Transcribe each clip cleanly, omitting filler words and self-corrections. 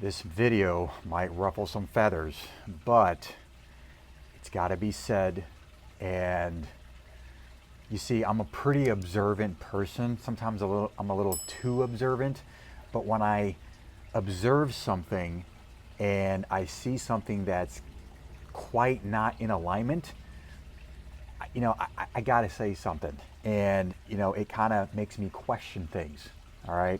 This video might ruffle some feathers, but it's got to be said. And you see, I'm a pretty observant person. Sometimes I'm a little too observant, but when I observe something and I see something that's quite not in alignment, I got to say something. And, it kind of makes me question things. All right.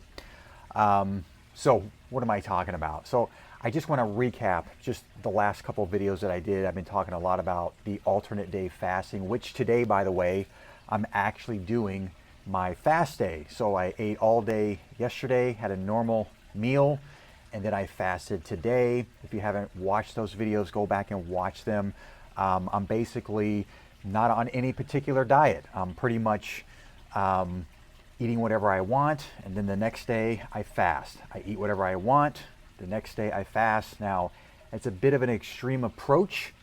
So what am I talking about? So I just want to recap just the last couple of videos that I did. I've been talking a lot about the alternate day fasting, which today, by the way, I'm actually doing my fast day. So I ate all day yesterday, had a normal meal, and then I fasted today. If you haven't watched those videos, go back and watch them. I'm basically not on any particular diet. I'm pretty much eating whatever I want, and then the next day I fast. I eat whatever I want, the next day I fast. Now, it's a bit of an extreme approach.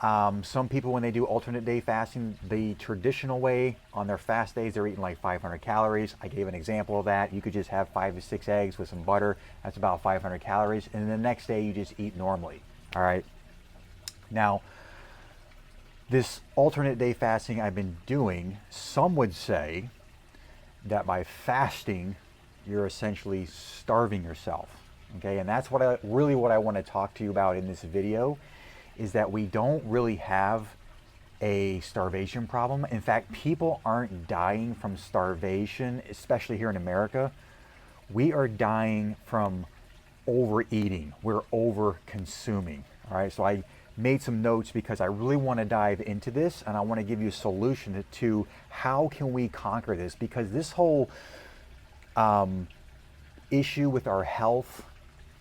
Some people, when they do alternate day fasting, the traditional way on their fast days, they're eating like 500 calories. I gave an example of that. You could just have 5 to 6 eggs with some butter. That's about 500 calories. And then the next day you just eat normally. All right. Now, this alternate day fasting I've been doing, some would say that by fasting, you're essentially starving yourself. Okay, and that's what I want to talk to you about in this video, is that we don't really have a starvation problem. In fact, people aren't dying from starvation, especially here in America. We are dying from overeating. We're over consuming. All right, so I made some notes because I really want to dive into this, and I want to give you a solution to how can we conquer this, because this whole issue with our health,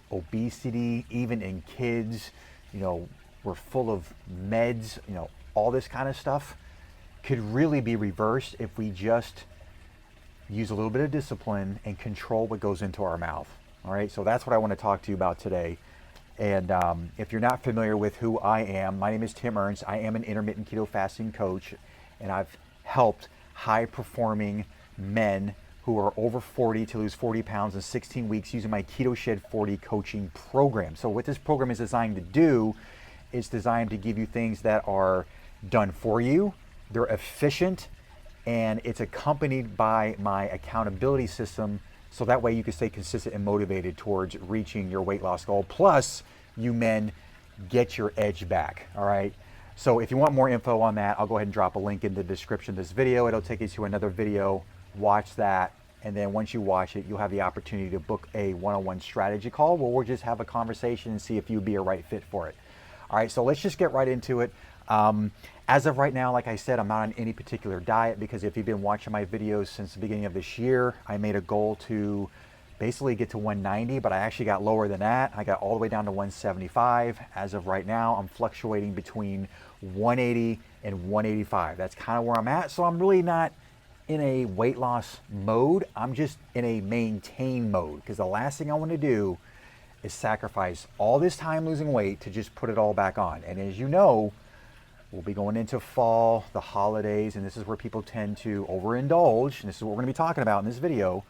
obesity, even in kids, we're full of meds, all this kind of stuff could really be reversed if we just use a little bit of discipline and control what goes into our mouth. All right, so that's what I want to talk to you about today. And if you're not familiar with who I am, my name is Tim Ernst. I am an intermittent keto fasting coach, and I've helped high-performing men who are over 40 to lose 40 pounds in 16 weeks using my Keto Shed 40 coaching program. So what this program is designed to do is designed to give you things that are done for you, they're efficient, and it's accompanied by my accountability system, so that way you can stay consistent and motivated towards reaching your weight loss goal. Plus, you men get your edge back, all right? So if you want more info on that, I'll go ahead and drop a link in the description of this video. It'll take you to another video. Watch that, and then once you watch it, you'll have the opportunity to book a one-on-one strategy call where we'll just have a conversation and see if you'd be a right fit for it. All right, so let's just get right into it. As of right now, like I said, I'm not on any particular diet, because if you've been watching my videos since the beginning of this year, I made a goal to basically get to 190, but I actually got lower than that. I got all the way down to 175. As of right now, I'm fluctuating between 180 and 185. That's kind of where I'm at. So I'm really not in a weight loss mode. I'm just in a maintain mode, because the last thing I want to do is sacrifice all this time losing weight to just put it all back on. And as you know, we'll be going into fall, the holidays, and this is where people tend to overindulge. And this is what we're going to be talking about in this video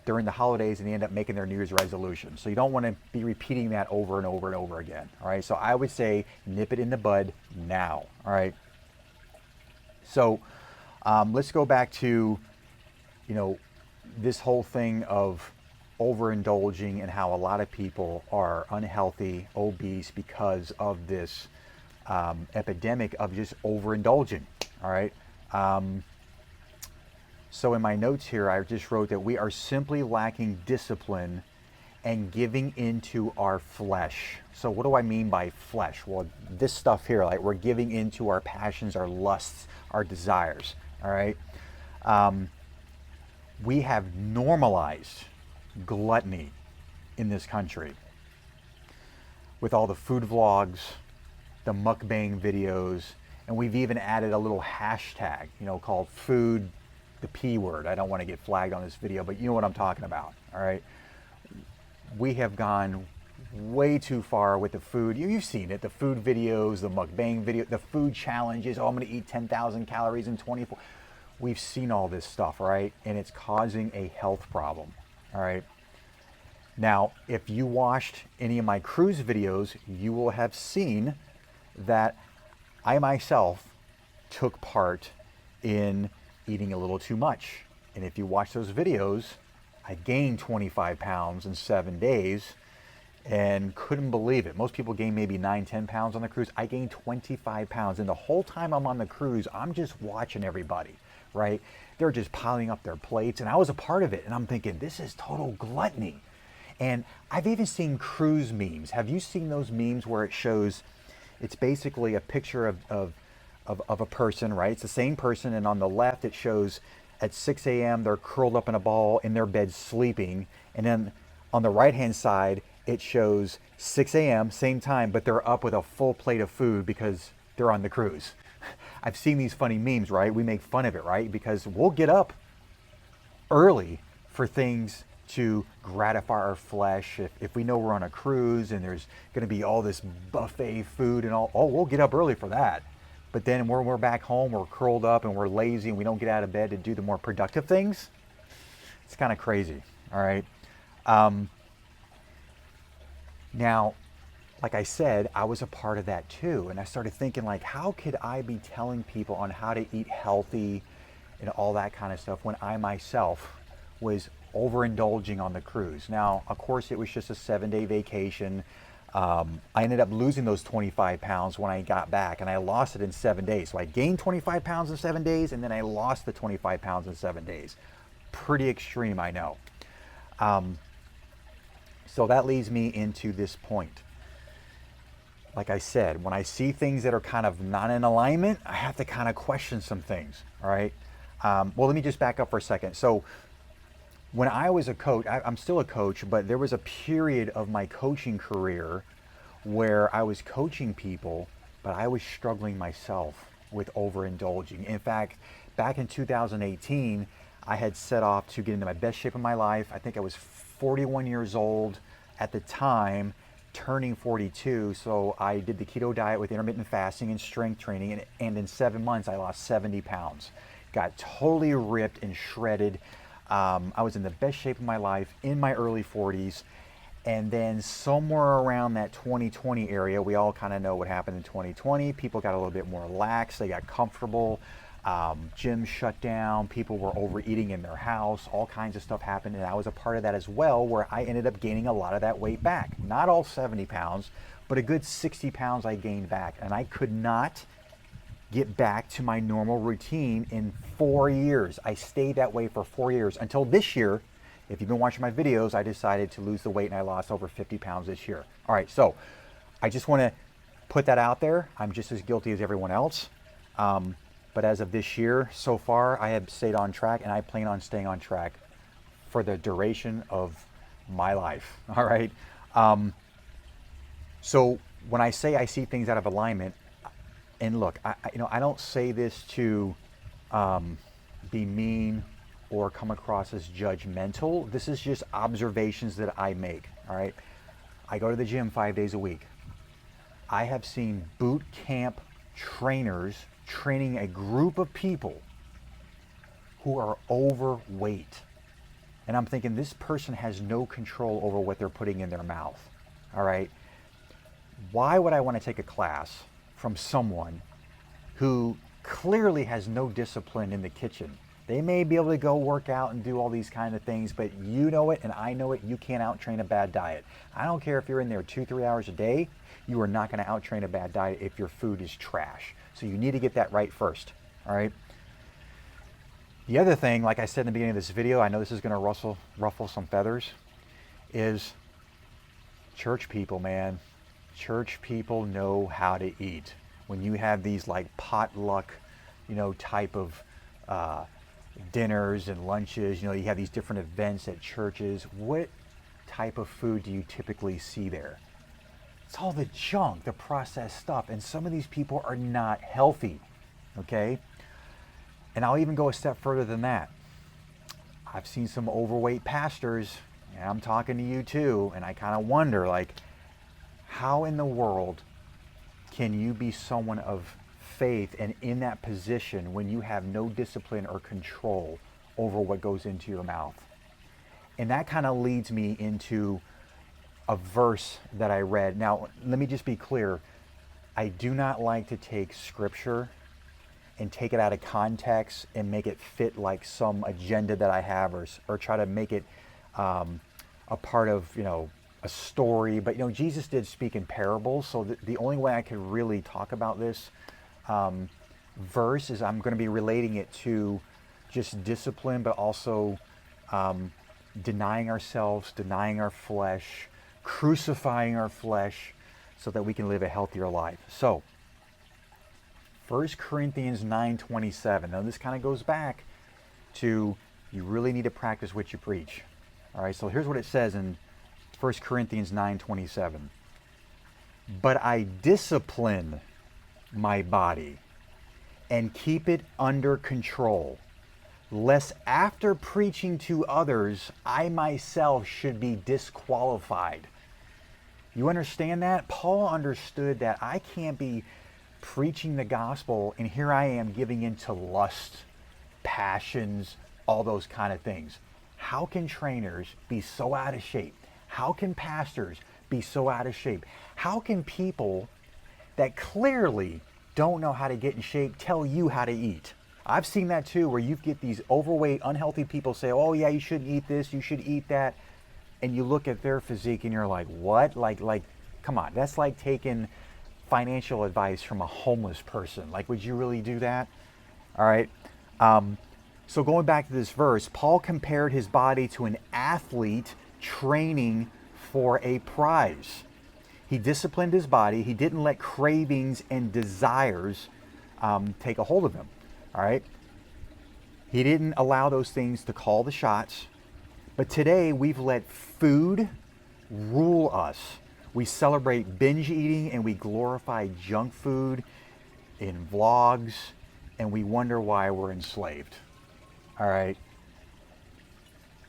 during the holidays, and they end up making their New Year's resolution. So you don't want to be repeating that over and over and over again. All right. So I would say nip it in the bud now. All right. So let's go back to, this whole thing of overindulging and how a lot of people are unhealthy, obese because of this epidemic of just overindulging. All right. So in my notes here, I just wrote that we are simply lacking discipline and giving into our flesh. So what do I mean by flesh? Well, this stuff here, like we're giving into our passions, our lusts, our desires. All right. We have normalized gluttony in this country with all the food vlogs, the mukbang videos, and we've even added a little hashtag, called food, the P word. I don't want to get flagged on this video, but you know what I'm talking about, all right? We have gone way too far with the food. You've seen it, the food videos, the mukbang video, the food challenges. Oh, I'm going to eat 10,000 calories in 24. We've seen all this stuff, right? And it's causing a health problem, all right? Now, if you watched any of my cruise videos, you will have seen that I myself took part in eating a little too much. And if you watch those videos, I gained 25 pounds in 7 days and couldn't believe it. Most people gain maybe 9, 10 pounds on the cruise. I gained 25 pounds. And the whole time I'm on the cruise, I'm just watching everybody, right? They're just piling up their plates. And I was a part of it. And I'm thinking, this is total gluttony. And I've even seen cruise memes. Have you seen those memes where it shows, it's basically a picture of a person, right? It's the same person. And on the left, it shows at 6 a.m., they're curled up in a ball in their bed sleeping. And then on the right-hand side, it shows 6 a.m., same time, but they're up with a full plate of food because they're on the cruise. I've seen these funny memes, right? We make fun of it, right? Because we'll get up early for things to gratify our flesh. If we know we're on a cruise and there's going to be all this buffet food and all, oh, we'll get up early for that. But then when we're back home, we're curled up and we're lazy and we don't get out of bed to do the more productive things. It's kind of crazy, all right? Now, like I said, I was a part of that too. And I started thinking, like, how could I be telling people on how to eat healthy and all that kind of stuff when I myself was overindulging on the cruise? Now, of course, it was just a 7-day vacation. I ended up losing those 25 pounds when I got back, and I lost it in 7 days. So I gained 25 pounds in 7 days, and then I lost the 25 pounds in 7 days. Pretty extreme, I know. So that leads me into this point. Like I said, when I see things that are kind of not in alignment, I have to kind of question some things, all right? Well, let me just back up for a second. So when I was a coach, I'm still a coach, but there was a period of my coaching career where I was coaching people, but I was struggling myself with overindulging. In fact, back in 2018, I had set off to get into my best shape of my life. I think I was 41 years old at the time, turning 42. So I did the keto diet with intermittent fasting and strength training. And in 7 months, I lost 70 pounds. Got totally ripped and shredded. I was in the best shape of my life in my early 40s. And then somewhere around that 2020 area, we all kind of know what happened in 2020. People got a little bit more lax. They got comfortable. Gyms shut down. People were overeating in their house. All kinds of stuff happened. And I was a part of that as well, where I ended up gaining a lot of that weight back. Not all 70 pounds, but a good 60 pounds I gained back. And I could not get back to my normal routine in 4 years. I stayed that way for 4 years until this year. If you've been watching my videos, I decided to lose the weight and I lost over 50 pounds this year. All right, so I just want to put that out there. I'm just as guilty as everyone else. But as of this year, so far, I have stayed on track and I plan on staying on track for the duration of my life. All right. So when I say I see things out of alignment, and look, I don't say this to be mean or come across as judgmental. This is just observations that I make. All right. I go to the gym 5 days a week. I have seen boot camp trainers training a group of people who are overweight. And I'm thinking this person has no control over what they're putting in their mouth. All right. Why would I want to take a class from someone who clearly has no discipline in the kitchen? They may be able to go work out and do all these kind of things, but you know it and I know it, you can't out-train a bad diet. I don't care if you're in there 2-3 hours a day, you are not going to out-train a bad diet if your food is trash. So you need to get that right first, all right? The other thing, like I said in the beginning of this video, I know this is going to ruffle some feathers, is church people, man. Church people know how to eat. When you have these like potluck, type of dinners and lunches, you have these different events at churches. What type of food do you typically see there? It's all the junk, the processed stuff. And some of these people are not healthy, okay? And I'll even go a step further than that. I've seen some overweight pastors, and I'm talking to you too, and I kind of wonder, like, how in the world can you be someone of faith and in that position when you have no discipline or control over what goes into your mouth? And that kind of leads me into a verse that I read. Now, let me just be clear. I do not like to take scripture and take it out of context and make it fit like some agenda that I have, or try to make it a part of, a story. But, Jesus did speak in parables. So the only way I could really talk about this verse is I'm going to be relating it to just discipline, but also denying ourselves, denying our flesh, crucifying our flesh so that we can live a healthier life. So 1 Corinthians 9:27. Now this kind of goes back to, you really need to practice what you preach. All right, so here's what it says in 1 Corinthians 9:27. But I discipline my body and keep it under control, lest after preaching to others, I myself should be disqualified. You understand that? Paul understood that I can't be preaching the gospel and here I am giving into lust, passions, all those kind of things. How can trainers be so out of shape? How can pastors be so out of shape? How can people that clearly don't know how to get in shape tell you how to eat? I've seen that too, where you get these overweight, unhealthy people say, oh yeah, you shouldn't eat this, you should eat that. And you look at their physique and you're like, what? Like, come on, that's like taking financial advice from a homeless person. Like, would you really do that? All right. So going back to this verse, Paul compared his body to an athlete training for a prize. He disciplined his body. He didn't let cravings and desires take a hold of him. All right. He didn't allow those things to call the shots. But today we've let food rule us. We celebrate binge eating and we glorify junk food in vlogs, and we wonder why we're enslaved. All right.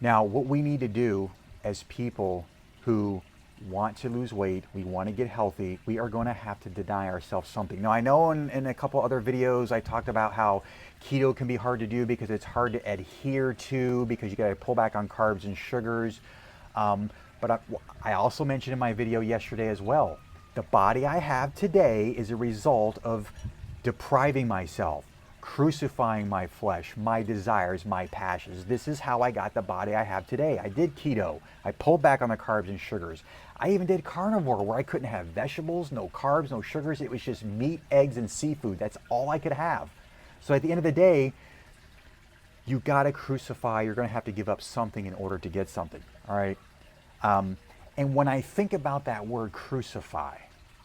Now, what we need to do as people who want to lose weight, we want to get healthy, we are going to have to deny ourselves something. Now, I know in a couple other videos I talked about how keto can be hard to do because it's hard to adhere to, because you got to pull back on carbs and sugars. But I also mentioned in my video yesterday as well, the body I have today is a result of depriving myself, crucifying my flesh, my desires, my passions. This is how I got the body I have today. I did keto. I pulled back on the carbs and sugars. I even did carnivore, where I couldn't have vegetables, no carbs, no sugars. It was just meat, eggs, and seafood. That's all I could have. So at the end of the day, you got to crucify. You're going to have to give up something in order to get something. All right. And when I think about that word crucify,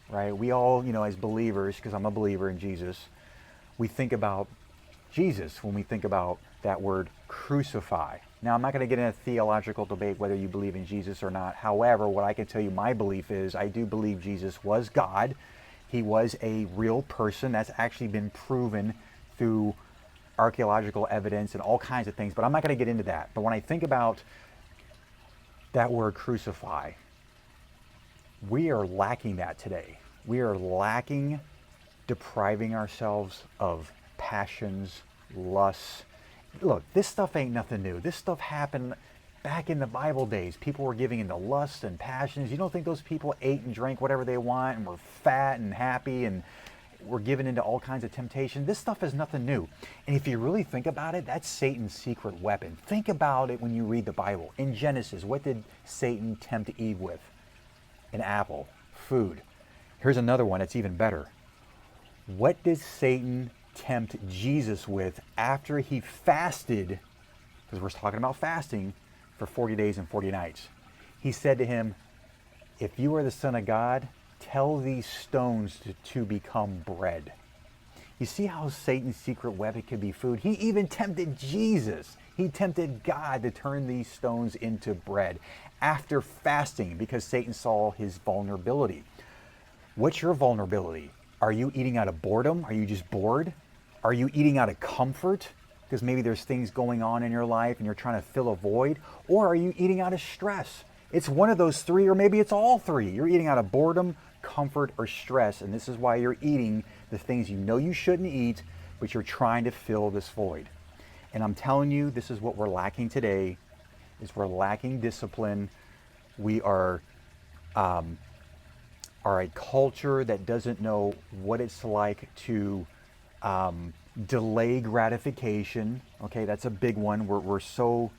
right, we all, as believers, because I'm a believer in Jesus, we think about Jesus when we think about that word crucify. Now, I'm not going to get in a theological debate whether you believe in Jesus or not. However, what I can tell you my belief is, I do believe Jesus was God. He was a real person. That's actually been proven through archaeological evidence and all kinds of things, but I'm not going to get into that. But when I think about that word crucify, we are lacking that today. We are lacking depriving ourselves of passions, lusts. Look, this stuff ain't nothing new. This stuff happened back in the Bible days. People were giving into lust and passions. You don't think those people ate and drank whatever they want and were fat and happy and were given into all kinds of temptation? This stuff is nothing new. And if you really think about it, that's Satan's secret weapon. Think about it when you read the Bible. In Genesis, what did Satan tempt Eve with? An apple, food. Here's another one that's even better. What did Satan tempt Jesus with after he fasted? Because we're talking about fasting for 40 days and 40 nights. He said to him, if you are the Son of God, tell these stones to become bread. You see how Satan's secret weapon could be food? He even tempted Jesus. He tempted God to turn these stones into bread after fasting, because Satan saw his vulnerability. What's your vulnerability? Are you eating out of boredom? Are you just bored? Are you eating out of comfort? Because maybe there's things going on in your life and you're trying to fill a void. Or are you eating out of stress? It's one of those three, or maybe it's all three. You're eating out of boredom, comfort, or stress. And this is why you're eating the things you know you shouldn't eat, but you're trying to fill this void. And I'm telling you, this is what we're lacking today, is we're lacking discipline. We are a culture that doesn't know what it's like to delay gratification. Okay, that's a big one. We're so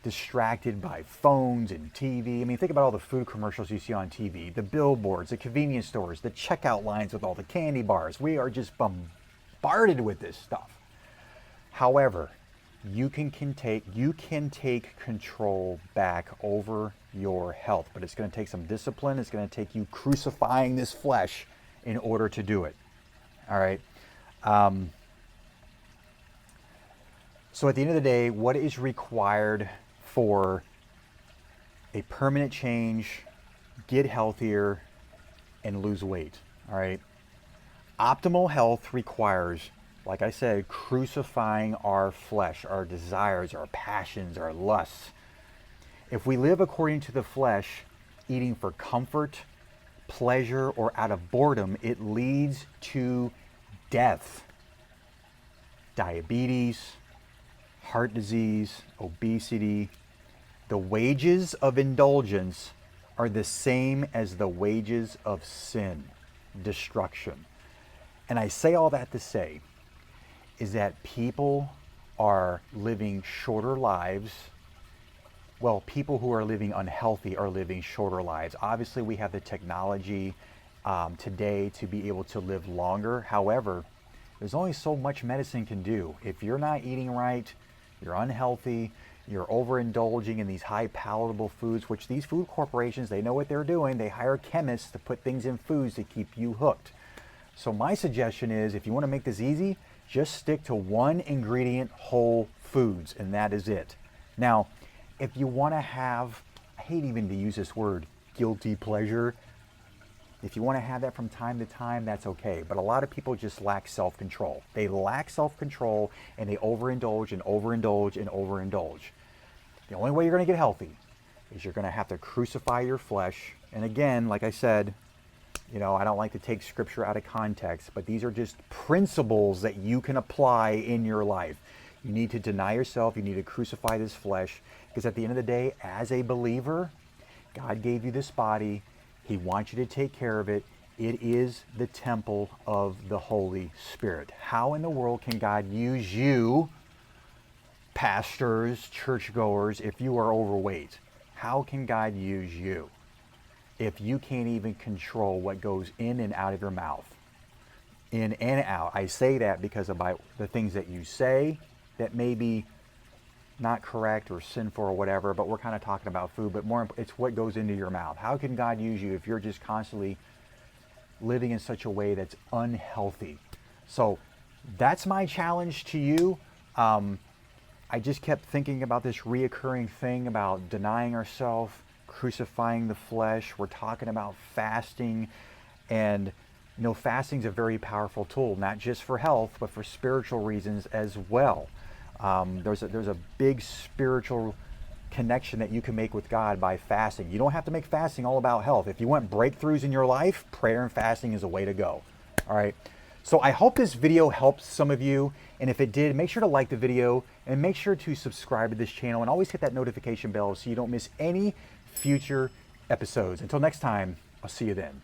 distracted by phones and TV. I mean, think about all the food commercials you see on TV, the billboards, the convenience stores, the checkout lines with all the candy bars. We are just bombarded with this stuff. However, you can take control back over your health, but it's going to take some discipline. It's going to take you crucifying this flesh in order to do it. All right. So at the end of the day, what is required for a permanent change, get healthier, and lose weight? All right. Optimal health requires, like I said, crucifying our flesh, our desires, our passions, our lusts. If we live according to the flesh, eating for comfort, pleasure, or out of boredom, it leads to death. Diabetes, heart disease, obesity. The wages of indulgence are the same as the wages of sin, destruction. And I say all that to say is that people are living shorter lives. Well, people who are living unhealthy are living shorter lives. Obviously, we have the technology today to be able to live longer. However, there's only so much medicine can do. If you're not eating right, you're unhealthy, you're overindulging in these high palatable foods, which these food corporations, they know what they're doing. They hire chemists to put things in foods to keep you hooked. So my suggestion is, if you want to make this easy, just stick to one ingredient whole foods, and that is it. Now, if you want to have, I hate even to use this word, guilty pleasure. If you want to have that from time to time, that's okay. But a lot of people just lack self-control. They lack self-control and they overindulge and overindulge and overindulge. The only way you're going to get healthy is you're going to have to crucify your flesh. And again, like I said, you know, I don't like to take scripture out of context, but these are just principles that you can apply in your life. You need to deny yourself. You need to crucify this flesh, because at the end of the day, as a believer, God gave you this body. He wants you to take care of it. It is the temple of the Holy Spirit. How in the world can God use you, pastors, churchgoers, if you are overweight? How can God use you if you can't even control what goes in and out of your mouth? In and out. I say that because of the things that you say that may be not correct or sinful or whatever, but we're kind of talking about food, but more, it's what goes into your mouth. How can God use you if you're just constantly living in such a way that's unhealthy? So that's my challenge to you. I just kept thinking about this reoccurring thing about denying ourselves, crucifying the flesh. We're talking about fasting, and you know, fasting is a very powerful tool, not just for health, but for spiritual reasons as well. There's a big spiritual connection that you can make with God by fasting. You don't have to make fasting all about health. If you want breakthroughs in your life, prayer and fasting is a way to go. All right. So I hope this video helped some of you. And if it did, make sure to like the video and make sure to subscribe to this channel and always hit that notification bell so you don't miss any future episodes. Until next time, I'll see you then.